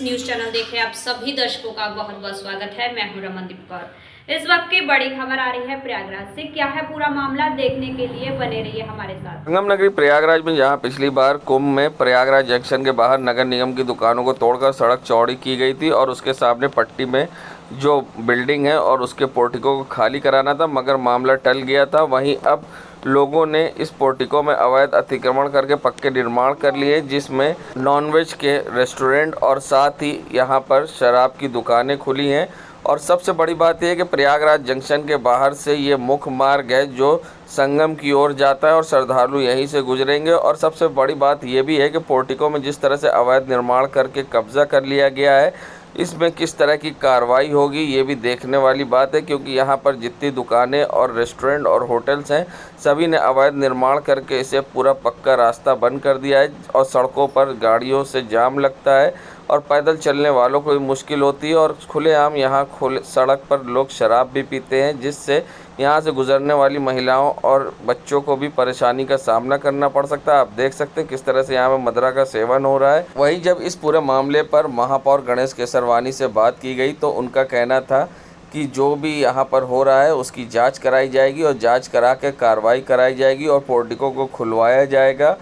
Friends, news channel देखे आप सभी दर्शकों का बहुत बहुत स्वागत है। मैं हूं रमनदीप कौर। इस वक्त की बड़ी खबर आ रही है प्रयागराज से। क्या है पूरा मामला, देखने के लिए बने रहिए हमारे साथ। संगम नगरी प्रयागराज में जहां पिछली बार कुंभ में प्रयागराज जंक्शन के बाहर नगर निगम की दुकानों को तोड़कर सड़क चौड़ी की गई थी और उसके सामने पट्टी में जो बिल्डिंग है और उसके पोर्टिको को खाली कराना था, मगर मामला टल गया था। वहीं अब लोगों ने इस पोर्टिको में अवैध अतिक्रमण करके पक्के निर्माण कर लिए, जिसमें नॉनवेज के रेस्टोरेंट और साथ ही यहां पर शराब की दुकानें खुली हैं। और सबसे बड़ी बात यह है कि प्रयागराज जंक्शन के बाहर से ये मुख्य मार्ग है जो संगम की ओर जाता है और श्रद्धालु यहीं से गुजरेंगे। और सबसे बड़ी बात यह भी है कि पोर्टिको में जिस तरह से अवैध निर्माण करके कब्जा कर लिया गया है, इसमें किस तरह की कार्रवाई होगी ये भी देखने वाली बात है, क्योंकि यहाँ पर जितनी दुकानें और रेस्टोरेंट और होटल्स हैं, सभी ने अवैध निर्माण करके इसे पूरा पक्का रास्ता बंद कर दिया है और सड़कों पर गाड़ियों से जाम लगता है और पैदल चलने वालों को भी मुश्किल होती है। और खुलेआम यहाँ सड़क पर लोग शराब भी पीते हैं, जिससे यहाँ से गुजरने वाली महिलाओं और बच्चों को भी परेशानी का सामना करना पड़ सकता है। आप देख सकते हैं किस तरह से यहाँ पे मदिरा का सेवन हो रहा है। वहीं जब इस पूरे मामले पर महापौर गणेश केसरवानी से बात की गई तो उनका कहना था कि जो भी यहाँ पर हो रहा है उसकी जांच कराई जाएगी और जांच करा के कार्रवाई कराई जाएगी और पोर्टिको को खुलवाया जाएगा।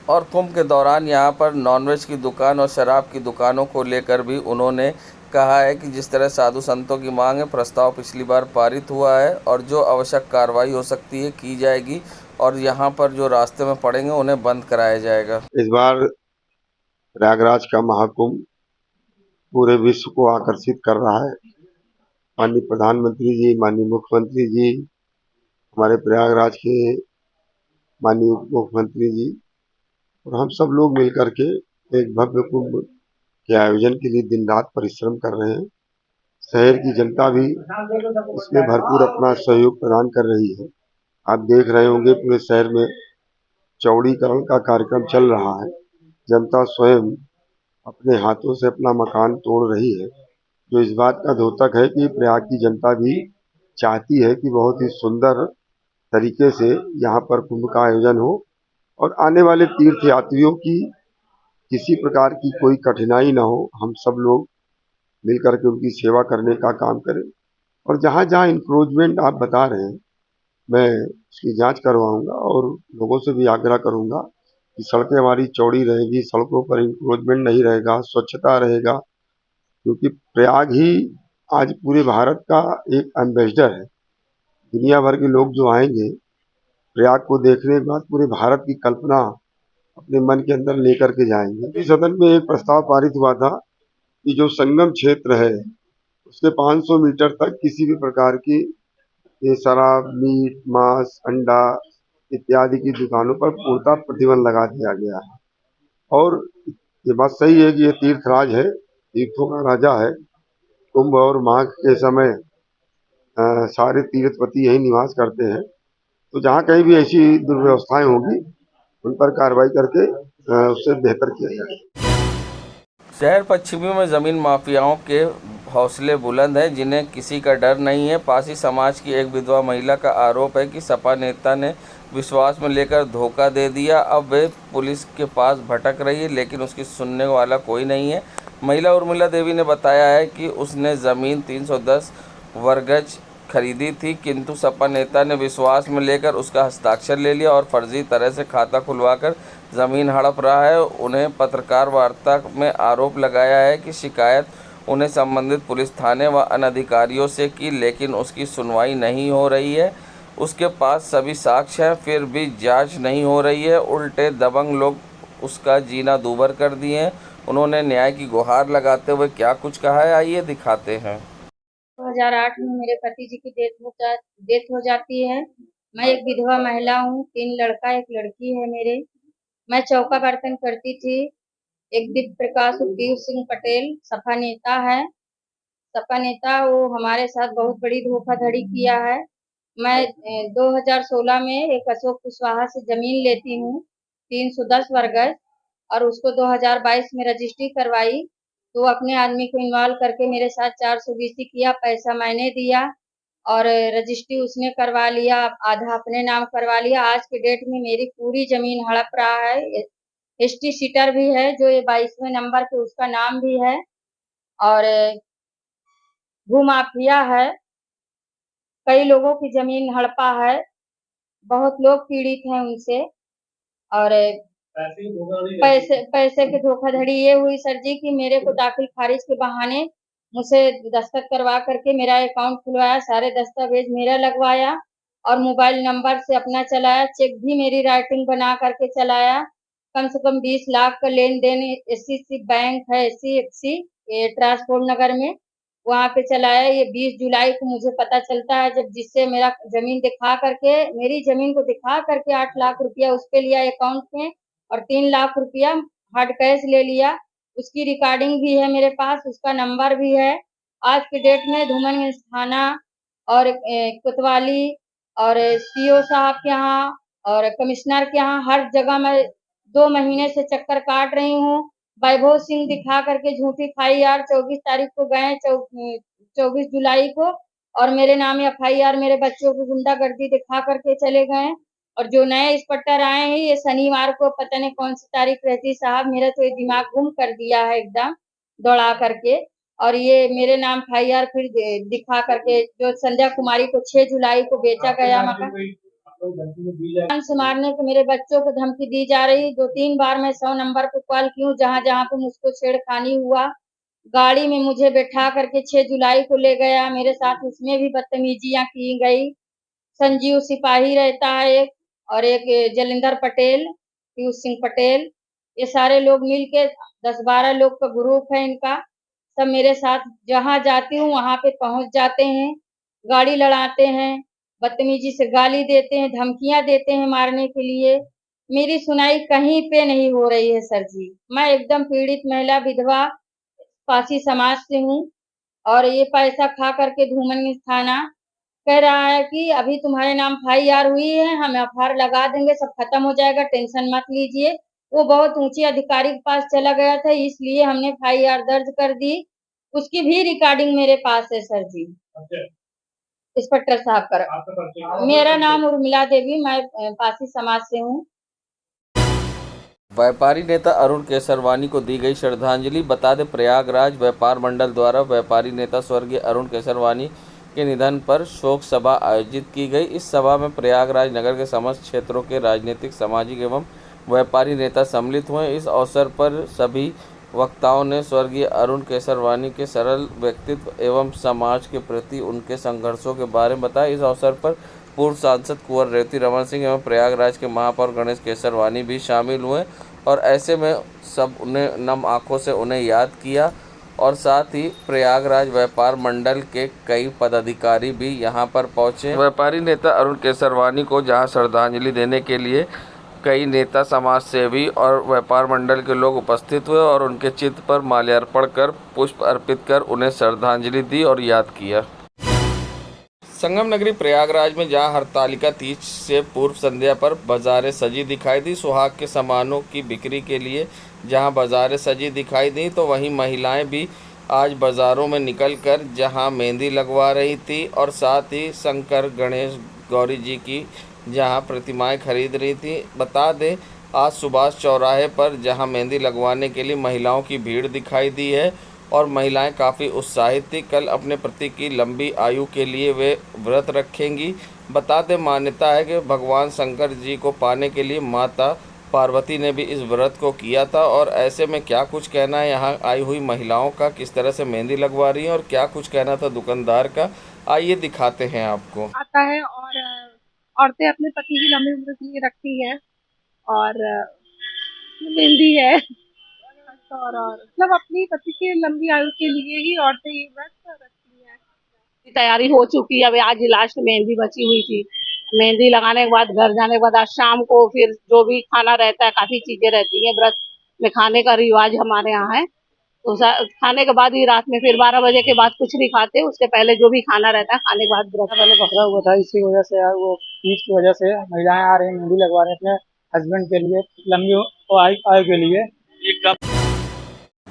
और कुंभ के दौरान यहाँ पर नॉनवेज की दुकान और शराब की दुकानों को लेकर भी उन्होंने कहा है कि जिस तरह साधु संतों की मांग है, प्रस्ताव पिछली बार पारित हुआ है और जो आवश्यक कार्रवाई हो सकती है की जाएगी और यहाँ पर जो रास्ते में पड़ेंगे उन्हें बंद कराया जाएगा। इस बार प्रयागराज का महाकुंभ पूरे विश्व को आकर्षित कर रहा है। माननीय प्रधानमंत्री जी, माननीय मुख्यमंत्री जी, हमारे प्रयागराज के माननीय उप मुख्यमंत्री जी और हम सब लोग मिलकर के एक भव्य कुंभ के आयोजन के लिए दिन रात परिश्रम कर रहे हैं। शहर की जनता भी इसमें भरपूर अपना सहयोग प्रदान कर रही है। आप देख रहे होंगे पूरे शहर में चौड़ीकरण का कार्यक्रम चल रहा है। जनता स्वयं अपने हाथों से अपना मकान तोड़ रही है, जो इस बात का द्योतक है कि प्रयाग की जनता भी चाहती है कि बहुत ही सुंदर तरीके से यहाँ पर कुंभ का आयोजन हो और आने वाले तीर्थ यात्रियों की किसी प्रकार की कोई कठिनाई ना हो। हम सब लोग मिलकर के उनकी सेवा करने का काम करें और जहाँ जहाँ इंक्रोचमेंट आप बता रहे हैं, मैं उसकी जांच करवाऊंगा और लोगों से भी आग्रह करूंगा कि सड़कें हमारी चौड़ी रहेगी, सड़कों पर इंक्रोचमेंट नहीं रहेगा, स्वच्छता रहेगा, क्योंकि प्रयाग ही आज पूरे भारत का एक एम्बेसडर है। दुनिया भर के लोग जो आएंगे प्रयाग को देखने के बाद पूरे भारत की कल्पना अपने मन के अंदर लेकर के जाएंगे। इस सदन में एक प्रस्ताव पारित हुआ था कि जो संगम क्षेत्र है उसके 500 मीटर तक किसी भी प्रकार की ये शराब, मीट, मांस, अंडा इत्यादि की दुकानों पर पूर्णतः प्रतिबंध लगा दिया गया है। और ये बात सही है कि ये तीर्थराज है, तीर्थों का राजा है। कुंभ और माघ के समय सारे तीर्थपति यही निवास करते हैं। तो जहाँ कहीं भी ऐसी दुर्व्यवस्थाएं होंगी उन पर कार्रवाई करके उससे बेहतर किया जाए। शहर पश्चिमी में जमीन माफियाओं के हौसले बुलंद हैं, जिन्हें किसी का डर नहीं है। पासी समाज की एक विधवा महिला का आरोप है कि सपा नेता ने विश्वास में लेकर धोखा दे दिया। अब वे पुलिस के पास भटक रही है, लेकिन उसकी सुनने वाला कोई नहीं है। महिला उर्मिला देवी ने बताया है कि उसने ज़मीन 310 वर्गज खरीदी थी, किंतु सपा नेता ने विश्वास में लेकर उसका हस्ताक्षर ले लिया और फर्जी तरह से खाता खुलवाकर ज़मीन हड़प रहा है। उन्हें पत्रकार वार्ता में आरोप लगाया है कि शिकायत उन्हें संबंधित पुलिस थाने व अन्य अधिकारियों से की, लेकिन उसकी सुनवाई नहीं हो रही है। उसके पास सभी साक्ष्य हैं, फिर भी जांच नहीं हो रही है। उल्टे दबंग लोग उसका जीना दूभर कर दिए हैं। उन्होंने न्याय की गुहार लगाते हुए क्या कुछ कहा है, आइए दिखाते हैं। 2008 में मेरे पति जी की डेथ हो जाती है। मैं एक विधवा महिला हूँ, 3 लड़का 1 लड़की है मेरे। मैं चौका बर्तन करती थी। एक दिव्य प्रकाश सुखदेव सिंह पटेल सपा नेता है। सपा नेता वो हमारे साथ बहुत बड़ी धोखाधड़ी किया है। मैं 2016 में एक अशोक कुशवाहा से जमीन लेती हूँ 310 वर्गज और उसको 2022 में रजिस्ट्री करवाई। तो अपने आदमी को इन्वॉल्व करके मेरे साथ 420 किया, पैसा मैंने दिया और रजिस्ट्री उसने करवा लिया, आधा अपने नाम करवा लिया। आज के डेट में मेरी पूरी जमीन हड़प रहा है। एसटी सीटर भी है जो ये 22वें नंबर पे उसका नाम भी है। और भूमाफिया है, कई लोगों की जमीन हड़पा है, बहुत लोग पीड़ित हैं उनसे। और पैसे पैसे की धोखाधड़ी ये हुई सर जी कि मेरे को दाखिल खारिज के बहाने मुझसे दस्तखत करवा करके मेरा अकाउंट खुलवाया, सारे दस्तावेज मेरा लगवाया और मोबाइल नंबर से अपना चलाया, चेक भी मेरी राइटिंग बना करके चलाया। कम से कम 20 लाख का लेन देन एससीसी बैंक है, SCFC ये ट्रांसपोर्ट नगर में, वहाँ पे चलाया। ये 20 जुलाई को मुझे पता चलता है, जब जिससे मेरा जमीन दिखा करके, मेरी जमीन को दिखा करके 8 लाख रुपया उस पे लिया अकाउंट में और 3 लाख रुपया हार्ड कैश ले लिया। उसकी रिकॉर्डिंग भी है मेरे पास, उसका नंबर भी है। आज की डेट में धूमनगंज थाना और कोतवाली और CO साहब के यहाँ और कमिश्नर के यहाँ हर जगह मैं 2 महीने से चक्कर काट रही हूँ। वैभव सिंह दिखा करके झूठी FIR 24 तारीख को गए, 24 जुलाई को, और मेरे नाम FIR मेरे बच्चों की गुंडागर्दी दिखा करके चले गए। और जो नए इंस्पेक्टर आए हैं, ये शनिवार को पता नहीं कौन सी तारीख रहती साहब, मेरा तो ये दिमाग गुम कर दिया है एकदम दौड़ा करके। और ये मेरे नाम FIR फिर दिखा करके, जो संध्या कुमारी को 6 जुलाई को बेचा गया मकान, जान से मारने को मेरे बच्चों को धमकी दी जा रही। 2-3 बार मैं 100 नंबर पे कॉल की हूँ, जहाँ जहाँ पे मुझको छेड़खानी हुआ। गाड़ी में मुझे बैठा करके 6 जुलाई को ले गया, मेरे साथ उसमें भी बदतमीजियां की गई। संजीव सिपाही रहता है एक, और एक जलिंदर पटेल, पीयूष सिंह पटेल, ये सारे लोग मिलके 10-12 लोग का ग्रुप है इनका। सब मेरे साथ जहाँ जाती हूँ वहाँ पे पहुंच जाते हैं, गाड़ी लड़ाते हैं, बदतमीजी से गाली देते हैं, धमकियां देते हैं मारने के लिए। मेरी सुनाई कहीं पे नहीं हो रही है सर जी। मैं एकदम पीड़ित महिला विधवा पासी समाज से हूँ। और ये पैसा खा करके धूमन थाना कह रहा है कि अभी तुम्हारे नाम FIR हुई है, हम FIR लगा देंगे, सब खत्म हो जाएगा, टेंशन मत लीजिए। वो बहुत ऊंचे अधिकारी के पास चला गया था, इसलिए हमने FIR दर्ज कर दी। उसकी भी रिकॉर्डिंग मेरे पास है सर जी। इंस्पेक्टर साहब का मेरा नाम उर्मिला देवी, मैं पासी समाज से हूँ। व्यापारी नेता अरुण केसरवानी को दी गई श्रद्धांजलि। बता दें, प्रयागराज व्यापार मंडल द्वारा व्यापारी नेता स्वर्गीय अरुण केसरवानी के निधन पर शोक सभा आयोजित की गई। इस सभा में प्रयागराज नगर के समस्त क्षेत्रों के राजनीतिक, सामाजिक एवं व्यापारी नेता सम्मिलित हुए। इस अवसर पर सभी वक्ताओं ने स्वर्गीय अरुण केसरवानी के सरल व्यक्तित्व एवं समाज के प्रति उनके संघर्षों के बारे में बताया। इस अवसर पर पूर्व सांसद कुंवर रेवती रमन सिंह एवं प्रयागराज के महापौर गणेश केसरवानी भी शामिल हुए और ऐसे में सब उन्हें नम आंखों से उन्हें याद किया। और साथ ही प्रयागराज व्यापार मंडल के कई पदाधिकारी भी यहां पर पहुंचे। व्यापारी नेता अरुण केसरवानी को जहां श्रद्धांजलि देने के लिए कई नेता, समाज सेवी और व्यापार मंडल के लोग उपस्थित हुए और उनके चित्र पर माल्यार्पण कर, पुष्प अर्पित कर उन्हें श्रद्धांजलि दी और याद किया। संगम नगरी प्रयागराज में जहां हरतालिका तीज से पूर्व संध्या पर बाजारें सजी दिखाई दी, सुहाग के सामानों की बिक्री के लिए जहां बाजारें सजी दिखाई दी, तो वहीं महिलाएं भी आज बाज़ारों में निकलकर जहां मेहंदी लगवा रही थी और साथ ही शंकर, गणेश, गौरी जी की जहां प्रतिमाएं खरीद रही थी। बता दें, आज सुभाष चौराहे पर जहां मेहंदी लगवाने के लिए महिलाओं की भीड़ दिखाई दी है और महिलाएं काफ़ी उत्साहित थी। कल अपने पति की लंबी आयु के लिए वे व्रत रखेंगी। बता दें, मान्यता है कि भगवान शंकर जी को पाने के लिए माता पार्वती ने भी इस व्रत को किया था। और ऐसे में क्या कुछ कहना है यहाँ आई हुई महिलाओं का, किस तरह से मेहंदी लगवा रही हैं और क्या कुछ कहना था दुकानदार का, आइए दिखाते हैं आपको। आता है और औरतें अपने पति की लंबी उम्र के लिए रखती हैं और मेहंदी है और मतलब अपनी पति की लंबी आयु के लिए ही औरतें ये व्रत रखती हैं। तैयारी हो चुकी है, अभी आज लास्ट मेहंदी बची हुई थी। मेहंदी लगाने के बाद घर जाने के बाद आज शाम को फिर जो भी खाना रहता है, काफी चीजें रहती हैं व्रत में खाने का रिवाज हमारे यहाँ है। तो खाने के बाद ही रात में फिर 12 बजे के बाद कुछ नहीं खाते, उसके पहले जो भी खाना रहता है खाने के बाद व्रत। पहले पकड़ा हुआ था, इसी वजह से यार वो तीज की वजह से महिलाएं आ रही मेहंदी लगवा रहे अपने हस्बैंड के लिए, लंबी आयु के लिए।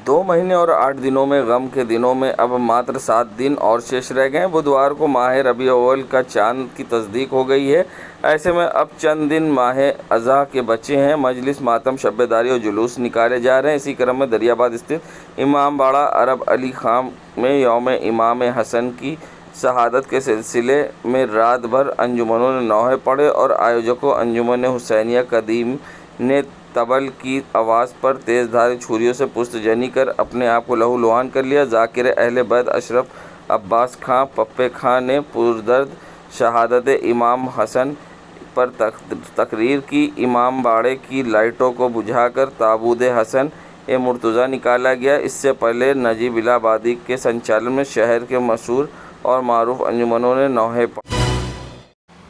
2 महीने और 8 दिनों में गम के दिनों में अब मात्र 7 दिन और शेष रह गए हैं। बुधवार को माह रबी अव्वल का चांद की तस्दीक हो गई है। ऐसे में अब चंद दिन माह अज़ा के बचे हैं। मजलिस मातम, शब्बेदारी और जुलूस निकाले जा रहे हैं। इसी क्रम में दरियाबाद स्थित इमाम बाड़ा अरब अली खां में यौम इमाम हसन की शहादत के सिलसिले में रात भर अंजुमनों ने नौहे पढ़े और आयोजकों अंजुमन हुसैनिया कदीम ने तबल की आवाज़ पर तेज़धार छुरियों से पुष्टजनी कर अपने आप को लहूलुहान कर लिया। ज़ाकिर अहले बैत अशरफ अब्बास खां पप्पे खां ने पुरदर्द शहादत इमाम हसन पर तकरीर की। इमाम बाड़े की लाइटों को बुझाकर ताबूत हसन ए मुर्तज़ा निकाला गया। इससे पहले नजीब इलाहाबादी के संचालन में शहर के मशहूर और मारूफ अंजुमनों ने नौहे पढ़े।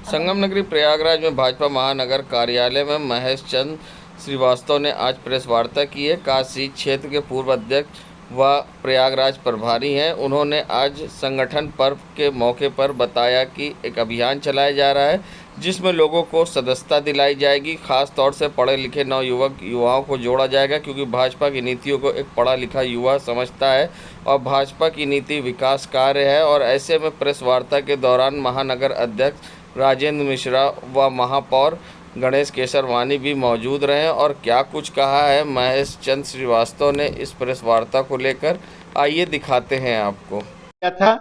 संगम नगरी प्रयागराज में भाजपा महानगर कार्यालय में महेश चंद श्रीवास्तव ने आज प्रेस वार्ता की है। काशी क्षेत्र के पूर्व अध्यक्ष व प्रयागराज प्रभारी हैं। उन्होंने आज संगठन पर्व के मौके पर बताया कि एक अभियान चलाया जा रहा है जिसमें लोगों को सदस्यता दिलाई जाएगी। खास तौर से पढ़े लिखे नवयुवक युवाओं को जोड़ा जाएगा, क्योंकि भाजपा की नीतियों को एक पढ़ा लिखा युवा समझता है और भाजपा की नीति विकास कार्य है। और ऐसे में प्रेस वार्ता के दौरान महानगर अध्यक्ष राजेंद्र मिश्रा व महापौर गणेश केसरवानी भी मौजूद रहे और क्या कुछ कहा है महेश चंद श्रीवास्तव ने इस प्रेस वार्ता को लेकर, आइए दिखाते हैं आपको। क्या था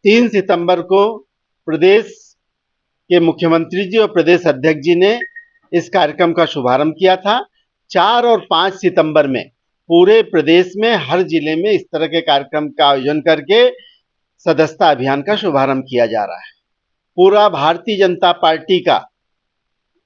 3 सितंबर को प्रदेश के मुख्यमंत्री जी और प्रदेश अध्यक्ष जी ने इस कार्यक्रम का शुभारंभ किया था। 4 और 5 सितंबर में पूरे प्रदेश में हर जिले में इस तरह के कार्यक्रम का आयोजन करके सदस्यता अभियान का शुभारंभ किया जा रहा है। पूरा भारतीय जनता पार्टी का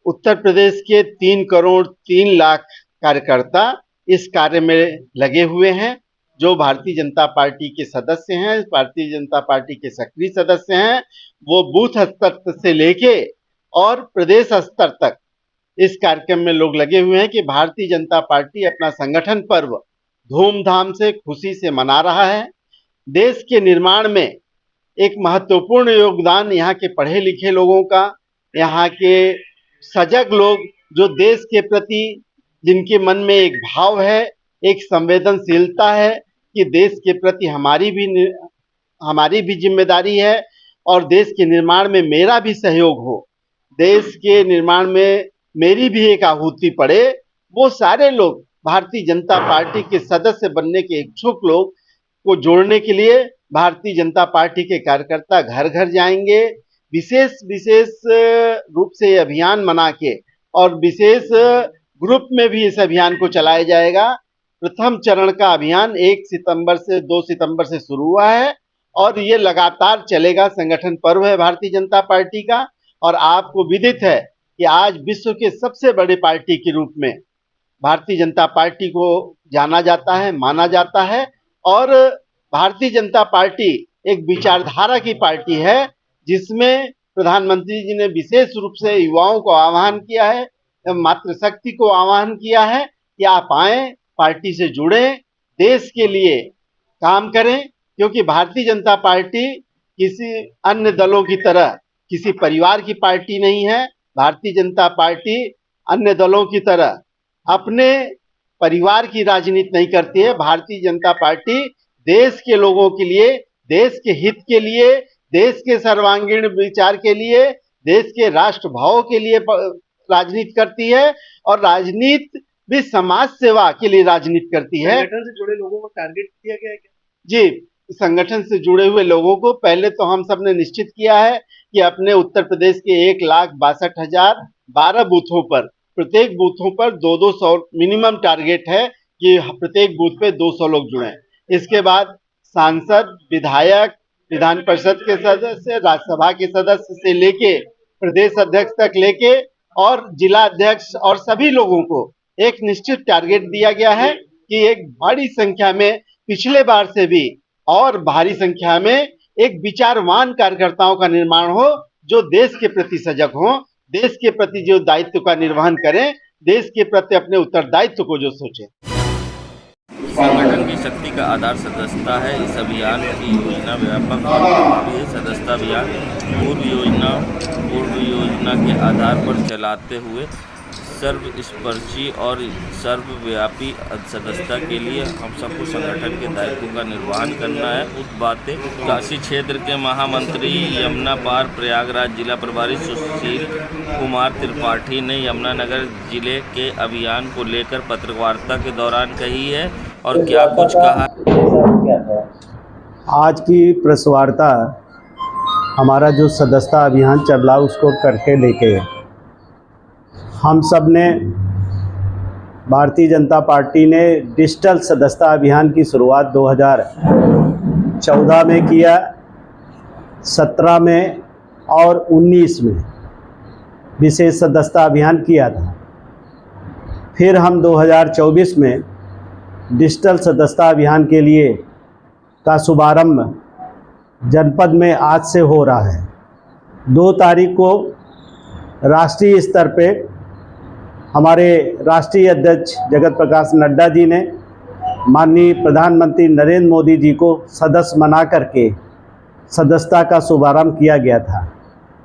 उत्तर प्रदेश के 3 करोड़ 3 लाख कार्यकर्ता इस कार्य में लगे हुए हैं। जो भारतीय जनता पार्टी के सदस्य हैं, भारतीय जनता पार्टी के सक्रिय सदस्य हैं, वो बूथ स्तर से लेके और प्रदेश स्तर तक इस कार्यक्रम में लोग लगे हुए हैं कि भारतीय जनता पार्टी अपना संगठन पर्व धूमधाम से खुशी से मना रहा है। देश के निर्माण में एक महत्वपूर्ण योगदान यहाँ के पढ़े लिखे लोगों का, यहाँ के सजग लोग जो देश के प्रति जिनके मन में एक भाव है, एक संवेदनशीलता है कि देश के प्रति हमारी भी जिम्मेदारी है और देश के निर्माण में मेरा भी सहयोग हो, देश के निर्माण में मेरी भी एक आहुति पड़े, वो सारे लोग भारतीय जनता पार्टी के सदस्य बनने के इच्छुक लोग को जोड़ने के लिए भारतीय जनता पार्टी के कार्यकर्ता घर घर जाएंगे। विशेष रूप से ये अभियान मना के और विशेष ग्रुप में भी इस अभियान को चलाया जाएगा। प्रथम चरण का अभियान 1 सितंबर से 2 सितंबर से शुरू हुआ है और ये लगातार चलेगा। संगठन पर्व है भारतीय जनता पार्टी का और आपको विदित है कि आज विश्व के सबसे बड़े पार्टी के रूप में भारतीय जनता पार्टी को जाना जाता है, माना जाता है और भारतीय जनता पार्टी एक विचारधारा की पार्टी है जिसमें प्रधानमंत्री जी ने विशेष रूप से युवाओं को आह्वान किया है, मातृशक्ति को आह्वान किया है कि आप आएं, पार्टी से जुड़ें, देश के लिए काम करें, क्योंकि भारतीय जनता पार्टी किसी अन्य दलों की तरह किसी परिवार की पार्टी नहीं है। भारतीय जनता पार्टी अन्य दलों की तरह अपने परिवार की राजनीति नहीं करती है। भारतीय जनता पार्टी देश के लोगों के लिए, देश के हित के लिए, देश के सर्वांगीण विचार के लिए, देश के राष्ट्र भाव के लिए राजनीति करती है और राजनीति भी समाज सेवा के लिए राजनीति करती है। संगठन से जुड़े लोगों को टारगेट किया गया है क्या? जी, संगठन से जुड़े हुए लोगों को पहले तो हम सब ने निश्चित किया है कि अपने उत्तर प्रदेश के 1,62,012 बूथों पर, प्रत्येक बूथों पर 200 मिनिमम टारगेट है कि प्रत्येक बूथ पे 200 लोग जुड़े। इसके बाद सांसद, विधायक, विधान परिषद के सदस्य, राज्यसभा के सदस्य से लेके प्रदेश अध्यक्ष तक लेके और जिला अध्यक्ष और सभी लोगों को एक निश्चित टारगेट दिया गया है कि एक बड़ी संख्या में, पिछले बार से भी और भारी संख्या में एक विचारवान कार्यकर्ताओं का निर्माण हो जो देश के प्रति सजग हो, देश के प्रति जो दायित्व का निर्वहन करें, देश के प्रति अपने उत्तरदायित्व को जो सोचे। संगठन की शक्ति का आधार सदस्यता है। इस अभियान की योजना व्यापक और प्रभावी है। सदस्यता अभियान पूर्व योजना के आधार पर चलाते हुए सर्वस्पर्शी और सर्वव्यापी सदस्यता के लिए हम सबको संगठन के दायित्वों का निर्वहन करना है। उस बातें काशी क्षेत्र के महामंत्री यमुना पार प्रयागराज जिला प्रभारी सुशील कुमार त्रिपाठी ने यमुनानगर जिले के अभियान को लेकर पत्रवार्ता के दौरान कही है और क्या कुछ कहा। आज की प्रेस वार्ता हमारा जो सदस्यता अभियान चल रहा उसको करके लेके हम सब ने भारतीय जनता पार्टी ने डिजिटल सदस्यता अभियान की शुरुआत 2014 में किया, 17 में और 19 में विशेष सदस्यता अभियान किया था। फिर हम 2024 में डिजिटल सदस्यता अभियान के लिए का शुभारंभ जनपद में आज से हो रहा है। 2 तारीख को राष्ट्रीय स्तर पे हमारे राष्ट्रीय अध्यक्ष जगत प्रकाश नड्डा जी ने माननीय प्रधानमंत्री नरेंद्र मोदी जी को सदस्य बना करके सदस्यता का शुभारंभ किया गया था।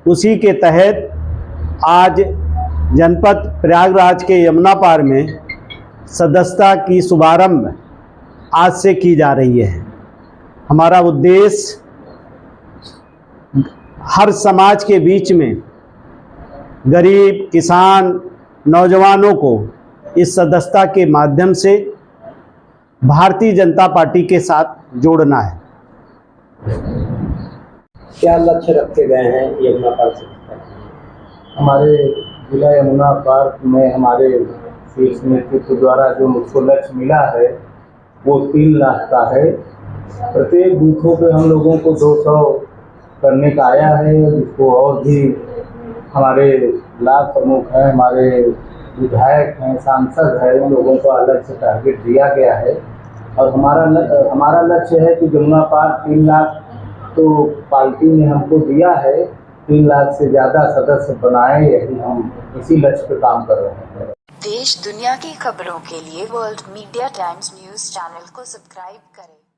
उसी के तहत आज जनपद प्रयागराज के यमुना पार में सदस्यता की शुभारंभ आज से की जा रही है। हमारा उद्देश्य हर समाज के बीच में गरीब, किसान, नौजवानों को इस सदस्यता के माध्यम से भारतीय जनता पार्टी के साथ जोड़ना है। क्या लक्ष्य रखे गए हैं यमुना पार से? हमारे जिला यमुना पार में हमारे शीर्ष नेतृत्व द्वारा जो मुझको लक्ष्य मिला है वो 3 लाख का है। प्रत्येक बूथों पे हम लोगों को 200 करने का आया है, जिसको और भी हमारे ब्लॉक प्रमुख हैं, हमारे विधायक हैं, सांसद हैं, उन लोगों को अलग से टारगेट दिया गया है। और हमारा लक्ष्य है कि यमुना पार 3 लाख तो पार्टी ने हमको दिया है, 3 लाख से ज़्यादा सदस्य बनाए, यही हम इसी लक्ष्य पे काम कर रहे हैं। देश दुनिया की खबरों के लिए world media times news channel को सब्सक्राइब करें।